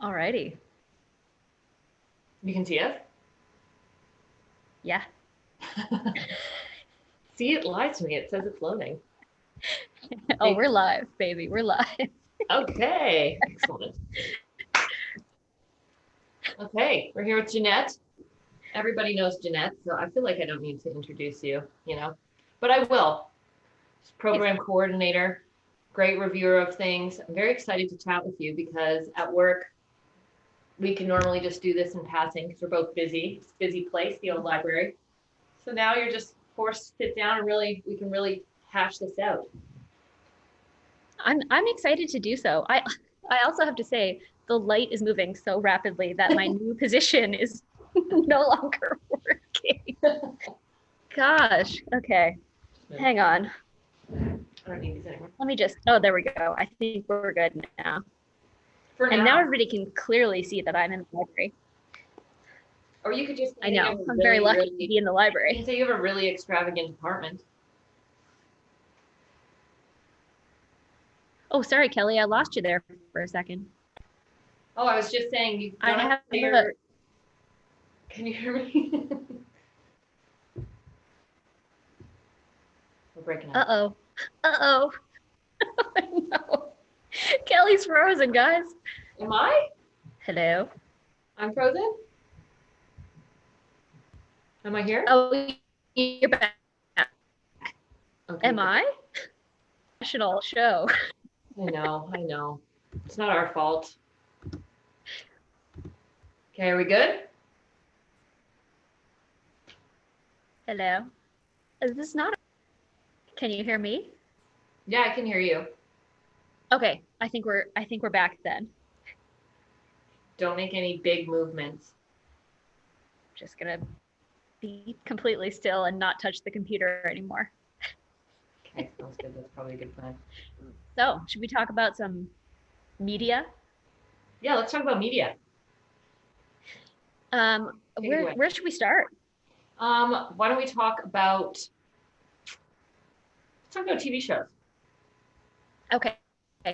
Alrighty. You can see us? Yeah. See, it lies to me. It says it's loading. Oh, we're live, baby. We're live. Okay, excellent. Okay, we're here with Jeanette. Everybody knows Jeanette, so I feel like I don't need to introduce you, but I will. She's program coordinator, great reviewer of things. I'm very excited to chat with you because at work, we can normally just do this in passing because we're both busy. It's a busy place, the old library. So now you're just forced to sit down and we can really hash this out. I'm excited to do so. I also have to say the light is moving so rapidly that my new position is no longer working. Gosh. Okay. Hang on. I don't need these anymore. Let me just, oh, there we go. I think we're good now. For And now now. everybody can clearly see that I'm in the library. Or you could just say I that you know. have a I'm very really, lucky to really, be in the you library. can say you have a really extravagant apartment. Oh, sorry, Kelly. I lost you there for a second. Oh, I was just saying you I don't have have to say a, can you hear me? We're breaking up. uh-oh. Uh-oh. No. Kelly's frozen, guys. Am I? Hello. I'm frozen? Am I here? Oh, you're back. Okay, Am I? National show. I know. It's not our fault. Okay, are we good? Hello. Is this not? Can you hear me? Yeah, I can hear you. Okay, I think we're back then. Don't make any big movements. Just gonna be completely still and not touch the computer anymore. Okay, sounds good. That's probably a good plan. So, should we talk about some media? Yeah, let's talk about media. Take it away. Where should we start? Why don't we talk about TV shows. Okay. You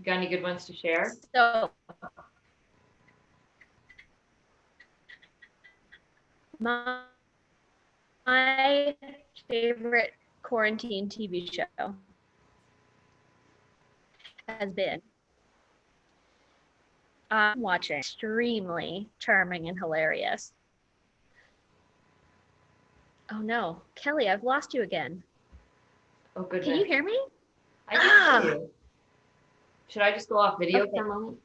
got any good ones to share? So, my favorite quarantine TV show has been I'm watching extremely charming and hilarious. Oh no, Kelly, I've lost you again. Oh Can you goodness. hear me? I can hear Ah, you. Should I just go off video okay. for a moment?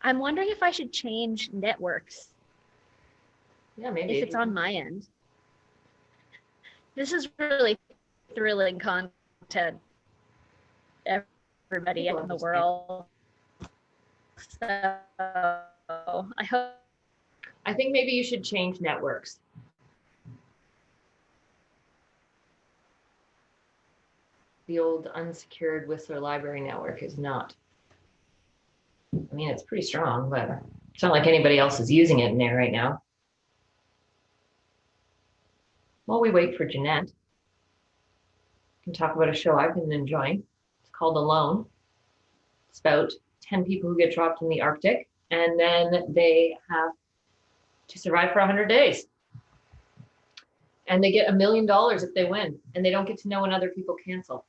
I'm wondering if I should change networks Yeah, if it's maybe. on my end. This is really thrilling content, everybody People in the understand. world. So I hope. I think maybe you should change networks. The old unsecured Whistler Library network is not. I mean, it's pretty strong, but it's not like anybody else is using it in there right now. While we wait for Jeanette, we can talk about a show I've been enjoying. It's called Alone. It's about 10 people who get dropped in the Arctic, and then they have to survive for 100 days. And they get $1 million if they win, and they don't get to know when other people cancel.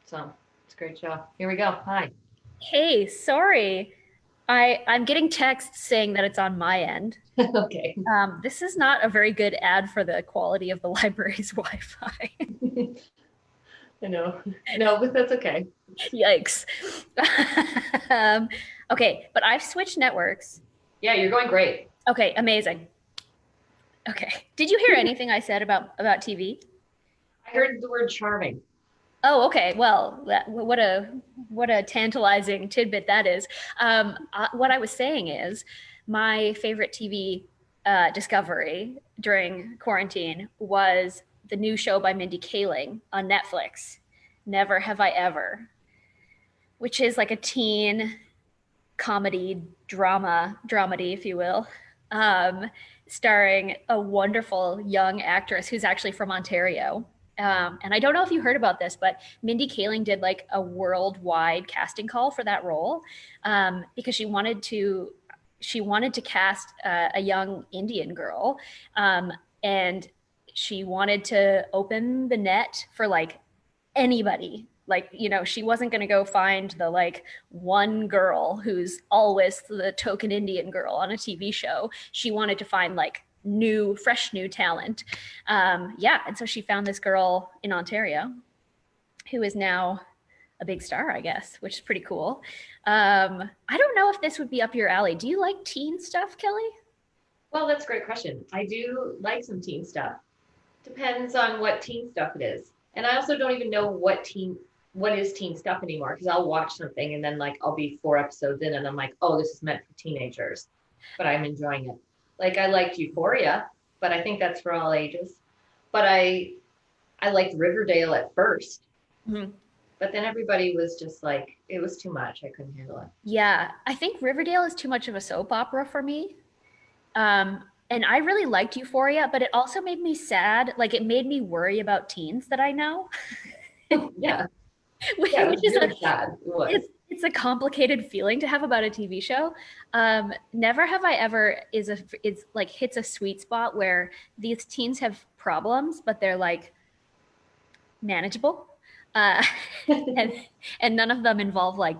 So it's a great show. Here we go. Hi. Hey, sorry. I'm getting texts saying that it's on my end. Okay. This is not a very good ad for the quality of the library's Wi-Fi. I know. No, but that's okay. Yikes. um, okay, but I've switched networks. Yeah, you're going great. Okay, amazing. Okay. Did you hear anything I said about TV? I heard the word charming. Oh, okay. Well, what a tantalizing tidbit that is. What I was saying is, my favorite TV discovery during quarantine was the new show by Mindy Kaling on Netflix, Never Have I Ever, which is like a teen comedy dramedy, if you will, starring a wonderful young actress who's actually from Ontario And I don't know if you heard about this, but Mindy Kaling did like a worldwide casting call for that role, because she wanted to cast a young Indian girl, and she wanted to open the net for like anybody. Like, she wasn't going to go find the like one girl who's always the token Indian girl on a TV show. She wanted to find like fresh new talent. Yeah. And so she found this girl in Ontario who is now a big star, I guess, which is pretty cool. I don't know if this would be up your alley. Do you like teen stuff, Kelly? Well, that's a great question. I do like some teen stuff. Depends on what teen stuff it is. And I also don't even know what is teen stuff anymore, because I'll watch something and then like I'll be 4 episodes in and I'm like, oh, this is meant for teenagers, but I'm enjoying it. Like I liked Euphoria, but I think that's for all ages. But I liked Riverdale at first. Mm-hmm. But then everybody was just like, it was too much. I couldn't handle it. Yeah, I think Riverdale is too much of a soap opera for me. And I really liked Euphoria, but it also made me sad. Like it made me worry about teens that I know. Yeah. which Yeah, it was is really sad. It was. it's a complicated feeling to have about a TV show. Never Have I Ever is like hits a sweet spot where these teens have problems, but they're like manageable, uh, and none of them involve like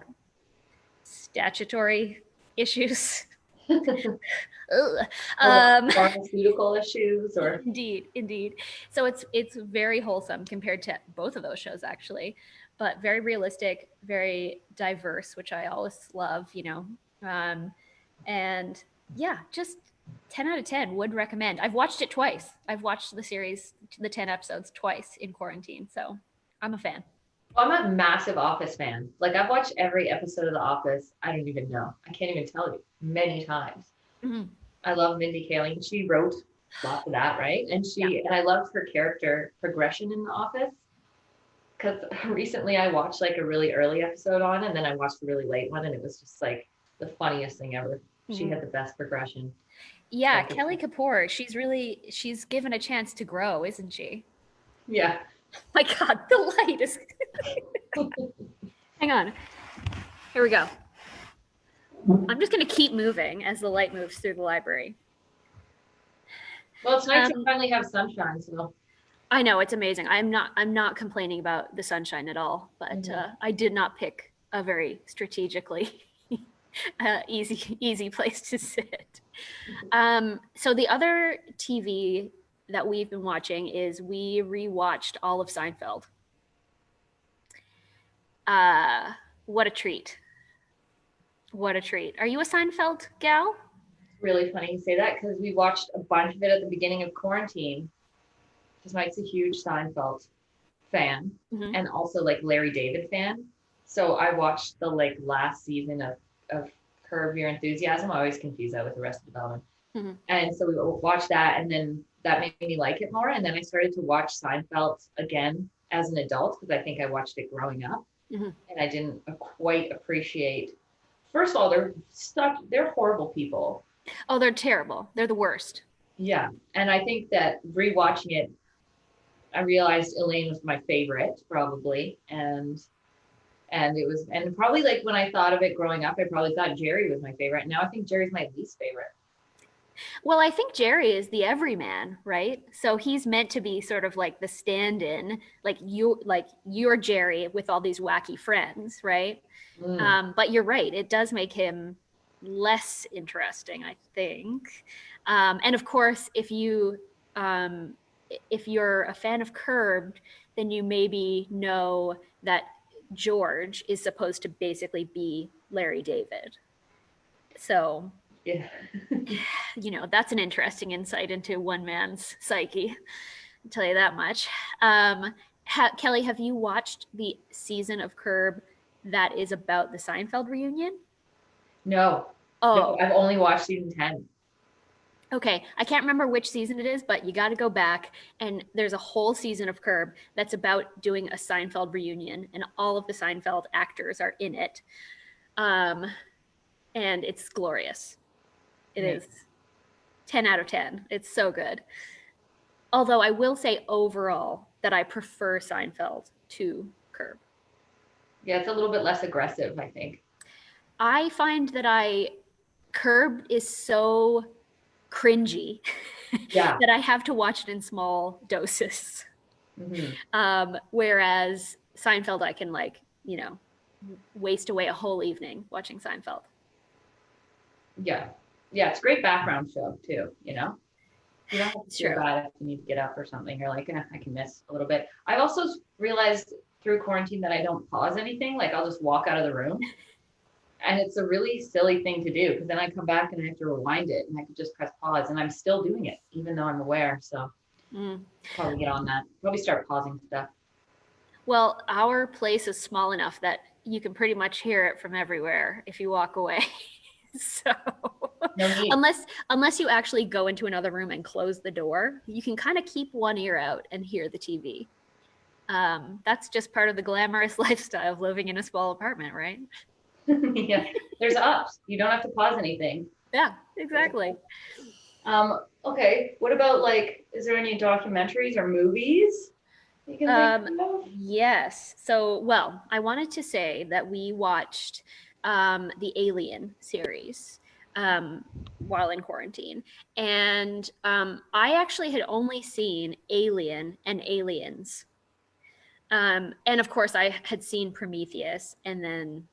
statutory issues. Ugh. Or pharmaceutical issues or Indeed, indeed. So it's very wholesome compared to both of those shows actually, but very realistic, very diverse, which I always love. And yeah, just 10 out of 10 would recommend. I've watched it twice. I've watched the series, the 10 episodes twice in quarantine, so I'm a fan. I'm a massive Office fan. Like I've watched every episode of The Office. I don't even know. I can't even tell you many times. Mhm. I love Mindy Kaling. She wrote lots of that, right? And and I loved her character progression in The Office. Because recently I watched like a really early episode on, and then I watched a really late one, and it was just like the funniest thing ever. She had the best progression. Yeah, Like, Kelly Kapoor, she's given a chance to grow, isn't she? yeah. My God, the light is. Hang on. Here we go. I'm just going to keep moving as the light moves through the library. Well, it's nice to finally have sunshine. So I know, it's amazing. I'm not complaining about the sunshine at all, but I did not pick a very strategically easy place to sit. So the other TV that we've been watching is we rewatched all of Seinfeld. What a treat. What a treat. Are you a Seinfeld gal? really funny you say that, because we watched a bunch of it at the beginning of quarantine. Because Mike's a huge Seinfeld fan, and also like Larry David fan. So I watched the like last season of Curb Your Enthusiasm. I always confuse that with Arrested Development. And so we watched that, and then that made me like it more. And then I started to watch Seinfeld again as an adult, because I think I watched it growing up, and I didn't quite appreciate. First of all, they're horrible people. Oh, they're terrible. They're the worst. Yeah, and I think that rewatching it, I realized Elaine was my favorite probably, and probably like when I thought of it growing up, I probably thought Jerry was my favorite. Now I think Jerry's my least favorite. Well, I think Jerry is the everyman, right? So he's meant to be sort of like the stand-in, like you're Jerry with all these wacky friends, right? But you're right, it does make him less interesting, I think. And of course, if you're a fan of Curbed, then you maybe know that George is supposed to basically be Larry David. So Yeah. that's an interesting insight into one man's psyche. I'll tell you that much. Kelly, have you watched the season of Curb that is about the Seinfeld reunion? No. Oh, No, I've only watched season 10. okay. I can't remember which season it is, but you got to go back. And there's a whole season of Curb that's about doing a Seinfeld reunion, and all of the Seinfeld actors are in it. And it's glorious. It is 10 out of 10. It's so good. Although I will say overall that I prefer Seinfeld to Curb. Yeah, it's a little bit less aggressive, I think. I find that I Curb is so cringy Yeah. that I have to watch it in small doses. Hmm. Whereas Seinfeld, I can like, waste away a whole evening watching Seinfeld. Yeah. Yeah, it's a great background show too, you know? You don't have to It's feel true. bad if you need to get up or something. You're like, I can miss a little bit. I've also realized through quarantine that I don't pause anything. Like I'll just walk out of the room. And it's a really silly thing to do because then I come back and I have to rewind it and I could just press pause and I'm still doing it, even though I'm aware. So Mm. probably get on that. Probably start pausing stuff. Well, our place is small enough that you can pretty much hear it from everywhere if you walk away. So No need. unless you actually go into another room and close the door, you can kind of keep one ear out and hear the TV. That's just part of the glamorous lifestyle of living in a small apartment, right? Yeah. There's ups. You don't have to pause anything. Yeah, exactly. Okay. What about like, is there any documentaries or movies you can think Um, of? yes. So, well, I wanted to say that we watched the Alien series while in quarantine. And I actually had only seen Alien and Aliens. And of course, I had seen Prometheus and then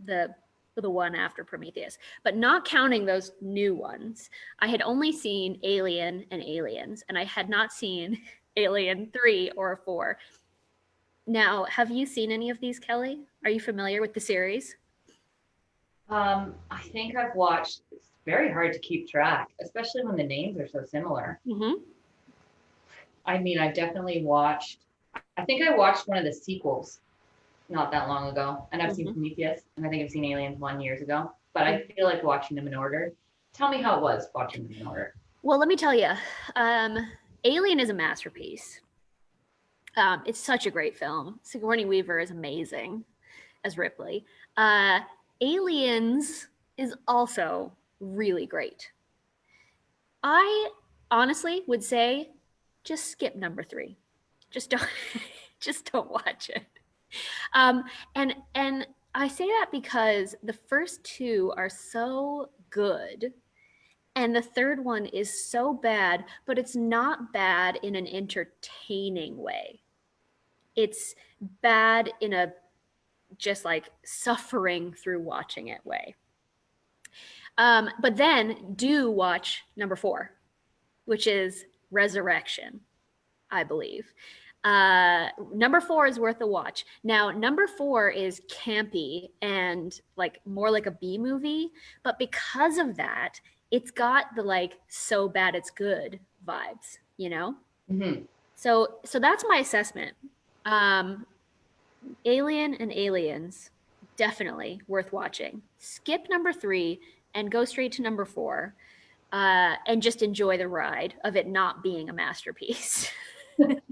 the the one after Prometheus, but not counting those new ones. I had only seen Alien and Aliens, and I had not seen Alien 3 or 4. Now, have you seen any of these, Kelly? Are you familiar with the series? I think I've watched, it's very hard to keep track, especially when the names are so similar. Mm-hmm. I mean, I've definitely watched, I think I watched one of the sequels not that long ago, and I've seen Mm-hmm. Prometheus, and I think I've seen Aliens 1 years ago, but I feel like watching them in order. Tell me how it was watching them in order. Well, let me tell you, um, Alien is a masterpiece. It's such a great film. Sigourney Weaver is amazing as Ripley. Uh, Aliens is also really great. I honestly would say just skip number 3. Just don't just don't watch it. Um, and I say that because the first two are so good and the third one is so bad, but it's not bad in an entertaining way. It's bad in a just like suffering through watching it way. But then do watch number 4, which is Resurrection, I believe. Number 4 is worth a watch. Now, number 4 is campy and like more like a B movie, but because of that, it's got the like so bad it's good vibes, you know? Mm-hmm. So that's my assessment. Um, Alien and Aliens, definitely worth watching. Skip number 3 and go straight to number 4, and just enjoy the ride of it not being a masterpiece.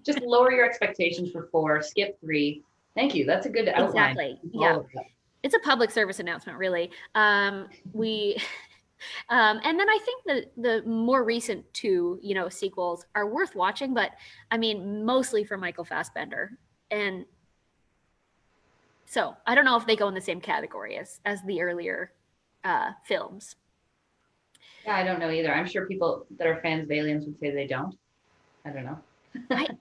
Just lower your expectations for 4, skip 3. Thank you. That's a good outline. Exactly. Yeah. All of that. It's a public service announcement, really. We and then I think the more recent two, sequels are worth watching, but I mean, mostly for Michael Fassbender. And so I don't know if they go in the same category as the earlier films. Yeah, I don't know either. I'm sure people that are fans of aliens would say they don't. I don't know.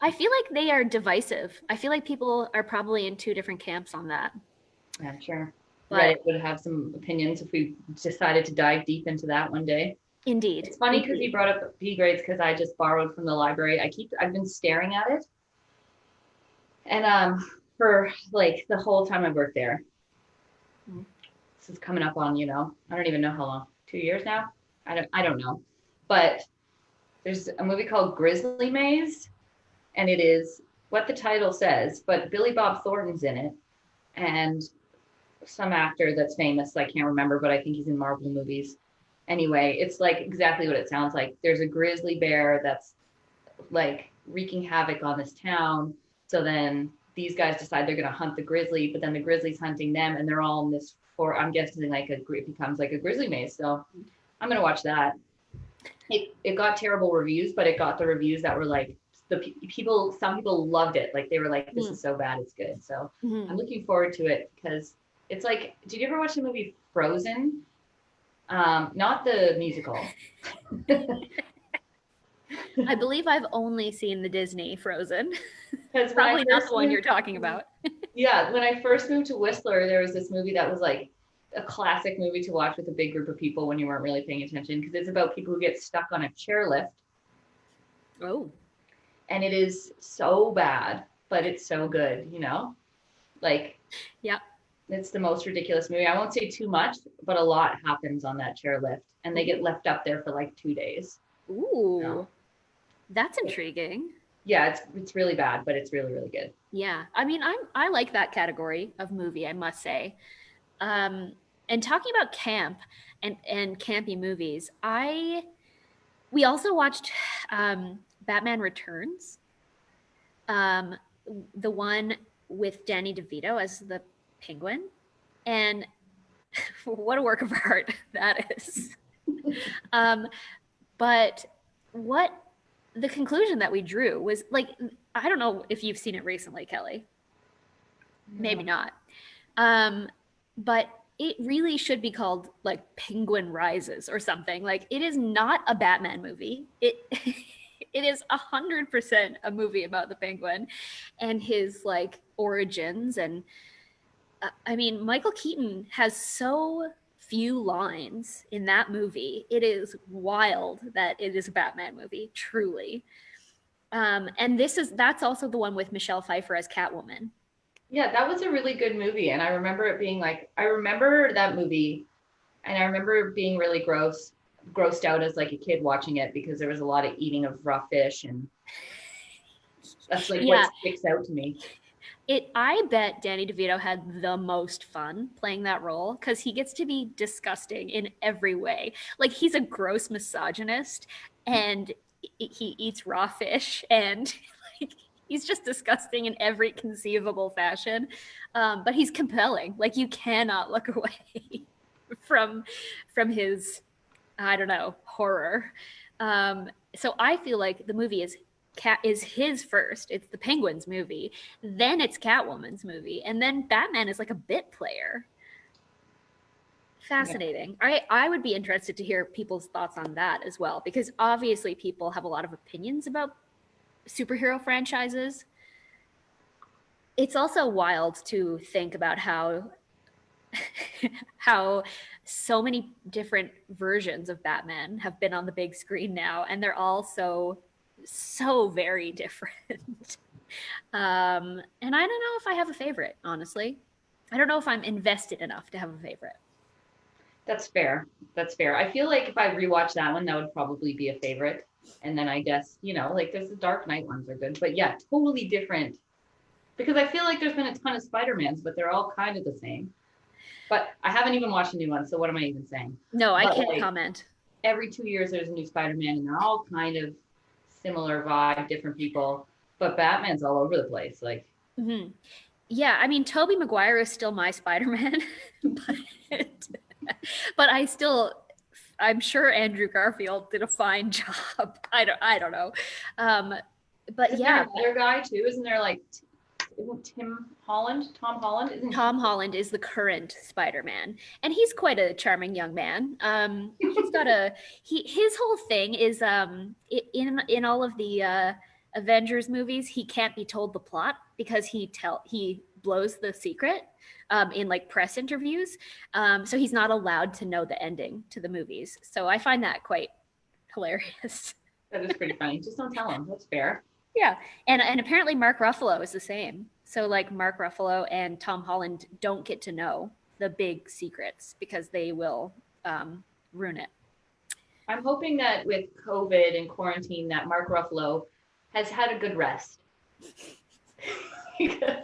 I feel like they are divisive. I feel like people are probably in two different camps on that. Yeah, I'm sure But Reddit would have some opinions if we decided to dive deep into that one day. indeed, It's funny because you indeed. brought up B grades because I just borrowed from the library. I've been staring at it, and for like the whole time I worked there. Mm. This is coming up on, I don't even know how long. 2 years now? I don't know. But there's a movie called Grizzly Maze, and it is what the title says, but Billy Bob Thornton's in it, and some actor that's famous, I can't remember, but I think he's in Marvel movies. Anyway, it's like exactly what it sounds like. There's a grizzly bear that's like wreaking havoc on this town. So then these guys decide they're going to hunt the grizzly, but then the grizzly's hunting them, and they're all in this. For I'm guessing like it becomes like a grizzly maze. So I'm going to watch that. it got terrible reviews, but it got the reviews that were like people. Some people loved it. Like they were like, "This is so bad, it's good." So I'm looking forward to it because it's like, did you ever watch the movie Frozen? Not the musical. I believe I've only seen the Disney Frozen. Because when I Probably not first the one moved, you're talking about. yeah, when I first moved to Whistler, there was this movie that was like a classic movie to watch with a big group of people when you weren't really paying attention because it's about people who get stuck on a chairlift. Oh. And it is so bad, but it's so good, you know? Like, yeah. It's the most ridiculous movie. I won't say too much, but a lot happens on that chairlift, and they get left up there for like 2 days. Ooh. You know? That's intriguing. Yeah, it's really bad, but it's really, really good. Yeah. I mean, I like that category of movie, I must say. And talking about camp and campy movies, we also watched Batman Returns, the one with Danny DeVito as the Penguin, and what a work of art that is. But what the conclusion that we drew was like, I don't know if you've seen it recently, Kelly. Maybe not. But it really should be called like Penguin Rises or something. Like it is not a Batman movie. It it is 100% a movie about the Penguin and his like origins. And I mean, Michael Keaton has so few lines in that movie. It is wild that it is a Batman movie, truly. And that's also the one with Michelle Pfeiffer as Catwoman. Yeah, that was a really good movie. And I remember it being like, I remember that movie and I remember being really grossed out as like a kid watching it because there was a lot of eating of raw fish. And that's like what sticks out to me. I bet Danny DeVito had the most fun playing that role because he gets to be disgusting in every way. Like he's a gross misogynist and he eats raw fish and like he's just disgusting in every conceivable fashion. But he's compelling. Like you cannot look away from his, I don't know, horror. So I feel like the movie is his first. It's the Penguin's movie, then it's Catwoman's movie, and then Batman is like a bit player. Fascinating. Yeah. I would be interested to hear people's thoughts on that as well, because obviously people have a lot of opinions about superhero franchises. It's also wild to think about how so many different versions of Batman have been on the big screen now, and they're all so very different. And I don't know if I have a favorite, honestly. I don't know if I'm invested enough to have a favorite. That's fair. I feel like if I rewatch that one, that would probably be a favorite. And then I guess, like there's the Dark Knight ones are good, but yeah, totally different. Because I feel like there's been a ton of Spider-Mans, but they're all kind of the same. But I haven't even watched a new one, so what am I even saying? No, I can't comment. Every 2 years there's a new Spider-Man, and they're all kind of similar vibe, different people. But Batman's all over the place. Like, yeah, I mean, Tobey Maguire is still my Spider-Man, but I'm sure Andrew Garfield did a fine job. I don't know. But yeah, another guy too, isn't there? Like, isn't Tom Holland? Tom Holland is the current Spider-Man, and he's quite a charming young man. He's got his whole thing is in all of the Avengers movies, he can't be told the plot because he blows the secret in like press interviews. So he's not allowed to know the ending to the movies. So I find that quite hilarious. That is pretty funny. Just don't tell him. That's fair. Yeah. And apparently Mark Ruffalo is the same. So like Mark Ruffalo and Tom Holland don't get to know the big secrets because they will ruin it. I'm hoping that with COVID and quarantine that Mark Ruffalo has had a good rest. I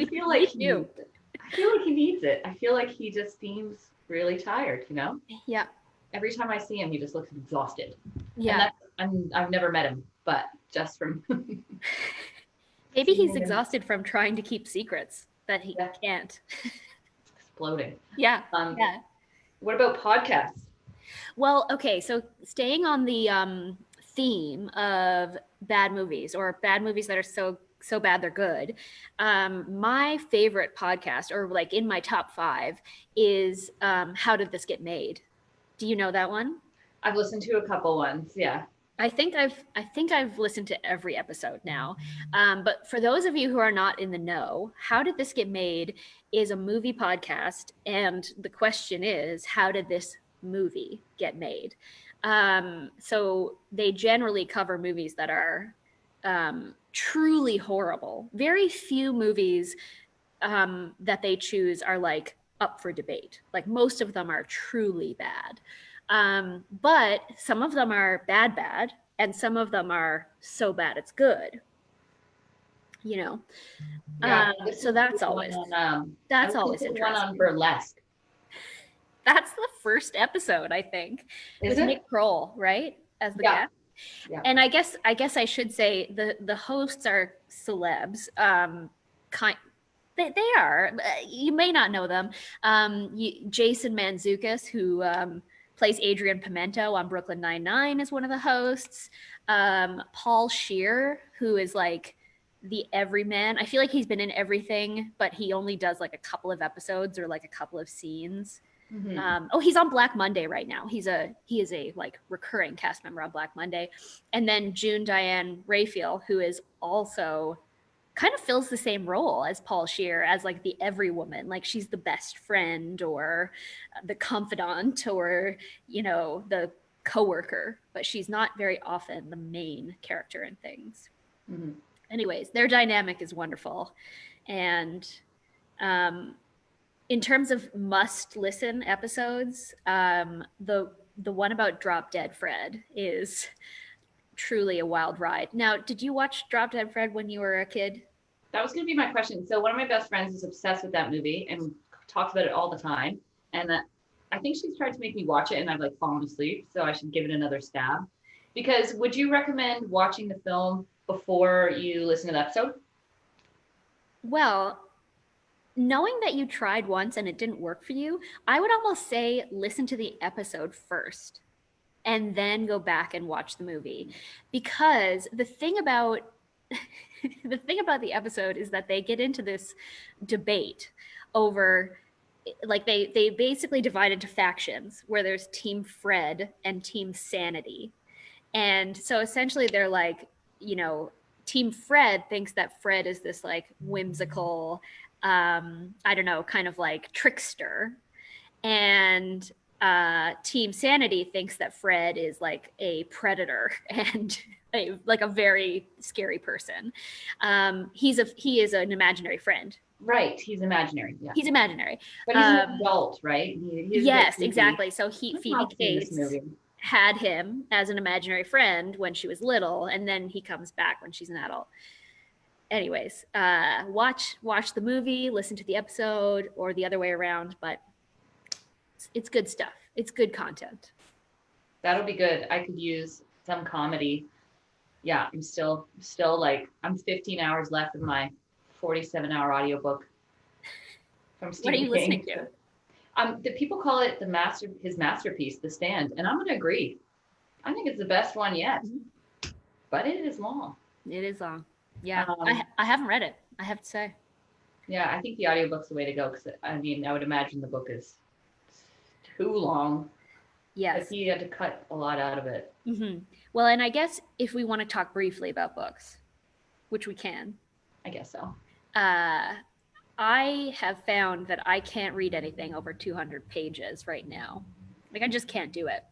feel like he needs it. I feel like he just seems really tired, Yeah. Every time I see him, he just looks exhausted. Yeah. I've never met him, but just from maybe he's exhausted from trying to keep secrets that he can't. Exploding. Yeah. What about podcasts? Well, okay, so staying on the theme of bad movies or bad movies that are so bad they're good. My favorite podcast, or like in my top five, is How Did This Get Made? Do you know that one? I've listened to a couple ones. Yeah. I think I've listened to every episode now. But for those of you who are not in the know, How Did This Get Made is a movie podcast, and the question is, how did this movie get made? So they generally cover movies that are truly horrible. Very few movies that they choose are like up for debate. Like most of them are truly bad. But some of them are bad, and some of them are so bad it's good, you know? Yeah. So that's always, I that's listened always to the one on interesting. burlesque. That's the first episode, I think, Is with it? Nick Kroll, right? As the Yeah. guest. Yeah. And I guess I should say the hosts are celebs. Kind they are. You may not know them. Jason Mantzoukas, who plays Adrian Pimento on Brooklyn Nine-Nine, is one of the hosts. Paul Scheer, who is like the everyman. I feel like he's been in everything, but he only does like a couple of episodes or like a couple of scenes. Hmm. He's on Black Monday right now. He is a like recurring cast member on Black Monday, and then June Diane Raphael, who is also kind of fills the same role as Paul Scheer as like the every woman. Like she's the best friend or the confidant or the coworker, but she's not very often the main character in things. Hmm. Anyways, their dynamic is wonderful, and um, in terms of must listen episodes, the one about Drop Dead Fred is truly a wild ride. Now, did you watch Drop Dead Fred when you were a kid? That was going to be my question. So one of my best friends is obsessed with that movie and talks about it all the time. And I think she's tried to make me watch it, and I've like fallen asleep. So I should give it another stab. Because would you recommend watching the film before you listen to the episode? Well, knowing that you tried once and it didn't work for you, I would almost say listen to the episode first and then go back and watch the movie. Because the thing about the episode is that they get into this debate over, like, they basically divide into factions where there's Team Fred and Team Sanity. And so essentially they're like, you know, Team Fred thinks that Fred is this like whimsical, I don't know, kind of like trickster. And Team Sanity thinks that Fred is like a predator and like a very scary person. He is an imaginary friend. Right. He's imaginary. Yeah. He's imaginary. But he's an adult, right? He's a bit Yes, creepy. exactly. So I've Phoebe not seen this Cates movie. had him as an imaginary friend when she was little, and then he comes back when she's an adult. Anyways, watch the movie, listen to the episode, or the other way around. But it's good stuff. It's good content. That'll be good. I could use some comedy. Yeah, I'm still like I'm 15 hours left of my 47-hour audiobook from What are Stephen you listening King. to? The people call it his masterpiece, The Stand, and I'm gonna agree. I think it's the best one yet, but it is long. It is long. Yeah, Um, I haven't read it, I have to say. yeah, I think the audiobook's the way to go because I mean I would imagine the book is too long. But Yes. he had to cut a lot out of it. Well, and I guess if we want to talk briefly about books, which we can, I guess so. uh, I have found that I can't read anything over 200 pages right now. Like, I just can't do it.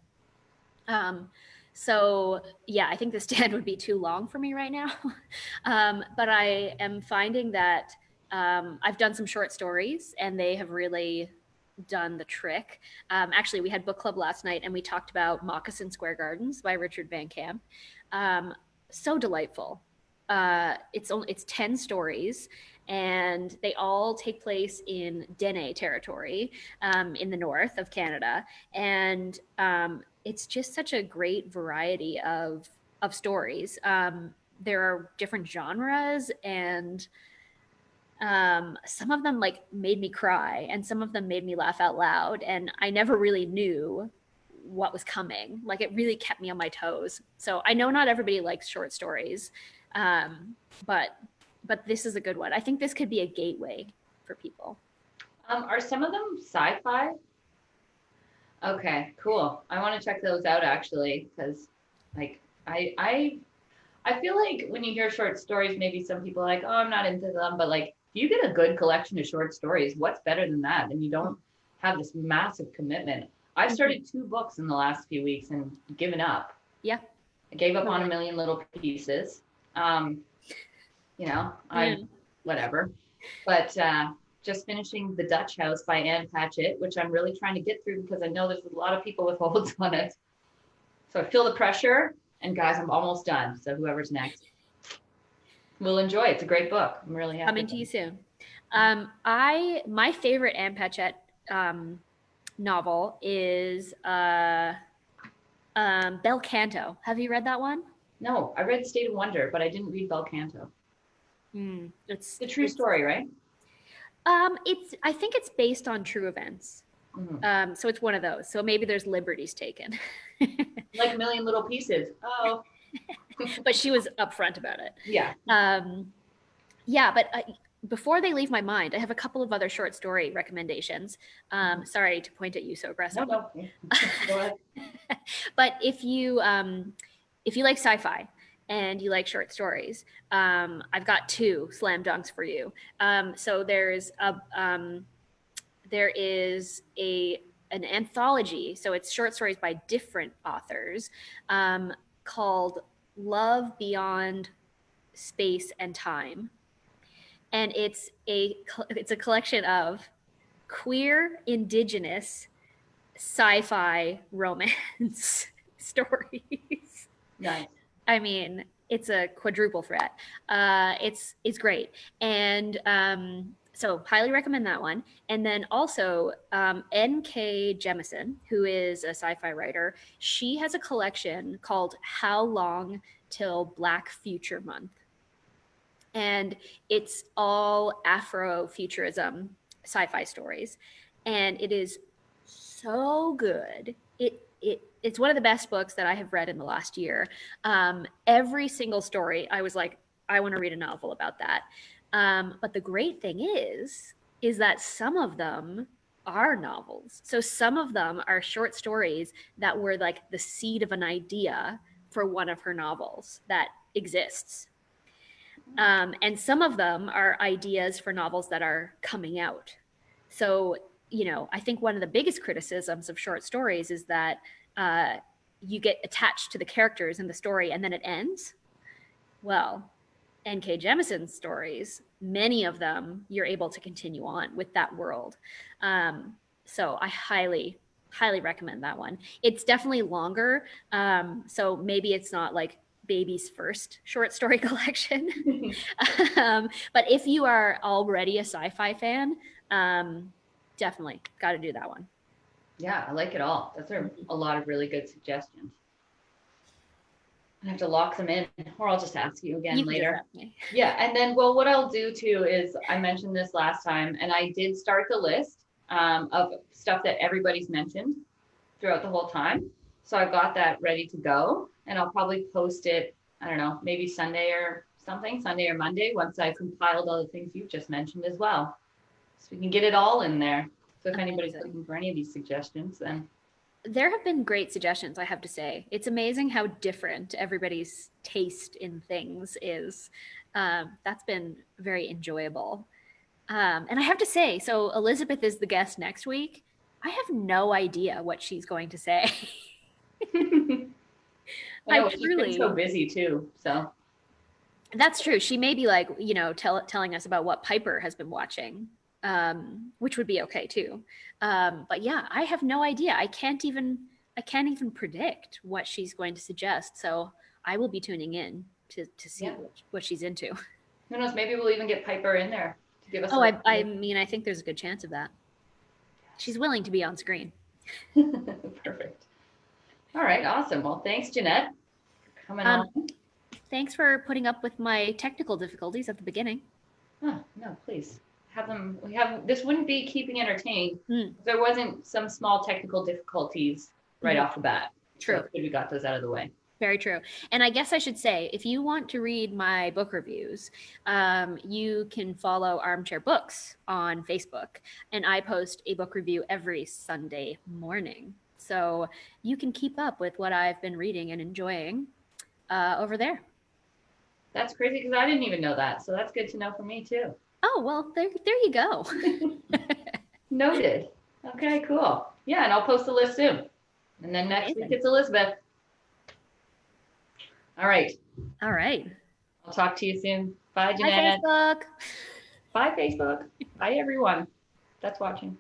Um, so yeah, I think the stand would be too long for me right now. But I am finding that I've done some short stories and they have really done the trick. Actually, we had book club last night and we talked about Moccasin Square Gardens by Richard Van Camp. Um, so delightful. It's 10 stories and they all take place in Dene territory, in the north of Canada. And it's just such a great variety of stories. There are different genres, and some of them like made me cry, and some of them made me laugh out loud. And I never really knew what was coming. Like it really kept me on my toes. So I know not everybody likes short stories, but this is a good one. I think this could be a gateway for people. Are some of them sci-fi? Okay, cool. I want to check those out actually, because like I feel like when you hear short stories, maybe some people are like, oh, I'm not into them, but like if you get a good collection of short stories, what's better than that? And you don't have this massive commitment. I've started 2 books in the last few weeks and given up. Yeah. I gave up on A Million Little Pieces. Whatever. But just finishing The Dutch House by Anne Patchett, which I'm really trying to get through because I know there's a lot of people with holds on it. So I feel the pressure, and guys, I'm almost done. So whoever's next, we'll enjoy it. It's a great book. I'm really happy. Coming to you soon. My favorite Anne Patchett novel is Bel Canto. Have you read that one? No, I read State of Wonder, but I didn't read Bel Canto. It's the true story, right? I think it's based on true events. So it's one of those. So maybe there's liberties taken. Like A Million Little Pieces. Oh. But she was upfront about it. Yeah. Yeah, but before they leave my mind, I have a couple of other short story recommendations. Sorry to point at you so aggressively. No. Go ahead. But if you like sci-fi and you like short stories, I've got 2 slam dunks for you. So there is an anthology, so it's short stories by different authors, called Love Beyond Space and Time, and it's a collection of queer, indigenous, sci-fi romance stories. Nice. I mean, it's a quadruple threat. It's great, and so highly recommend that one. And then also N.K. Jemisin, who is a sci-fi writer, she has a collection called How Long Till Black Future Month, and it's all Afrofuturism sci-fi stories, and it is so good. It's one of the best books that I have read in the last year. Every single story, I was like, I want to read a novel about that. But the great thing is that some of them are novels. So some of them are short stories that were like the seed of an idea for one of her novels that exists. And some of them are ideas for novels that are coming out. So, I think one of the biggest criticisms of short stories is that you get attached to the characters in the story and then it ends. Well, N.K. Jemisin's stories, many of them, you're able to continue on with that world. So I highly, highly recommend that one. It's definitely longer. So maybe it's not like baby's first short story collection. But if you are already a sci-fi fan, definitely got to do that one. Yeah, I like it all. Those are a lot of really good suggestions. I have to lock them in, or I'll just ask you again later. Yeah, and then, well, what I'll do too is, I mentioned this last time, and I did start the list of stuff that everybody's mentioned throughout the whole time. So I've got that ready to go, and I'll probably post it, I don't know, maybe Sunday or something, Sunday or Monday, once I've compiled all the things you've just mentioned as well. So we can get it all in there. So if anybody's looking for any of these suggestions, then. There have been great suggestions, I have to say. It's amazing how different everybody's taste in things is. That's been very enjoyable. And I have to say, so Elizabeth is the guest next week. I have no idea what she's going to say. I she's been so busy too, so. That's true. She may be like, telling us about what Piper has been watching. Which would be okay too. But yeah, I have no idea. I can't even predict what she's going to suggest. So I will be tuning in to see what she's into. Who knows? Maybe we'll even get Piper in there to give us. Oh, I mean, I think there's a good chance of that. She's willing to be on screen. Perfect. All right. Awesome. Well, thanks, Jeanette, for coming on. Thanks for putting up with my technical difficulties at the beginning. Oh, no, please. This wouldn't be keeping entertained if there wasn't some small technical difficulties right off the bat. True. So we got those out of the way. Very true. And I guess I should say, if you want to read my book reviews, you can follow Armchair Books on Facebook. And I post a book review every Sunday morning. So you can keep up with what I've been reading and enjoying over there. That's crazy because I didn't even know that. So that's good to know for me too. Oh, well, there you go. Noted. Okay, cool. Yeah, and I'll post the list soon. And then next week it's Elizabeth. All right. All right. I'll talk to you soon. Bye, Bye, Jeanette. Facebook. Bye, Facebook. Bye, everyone that's watching.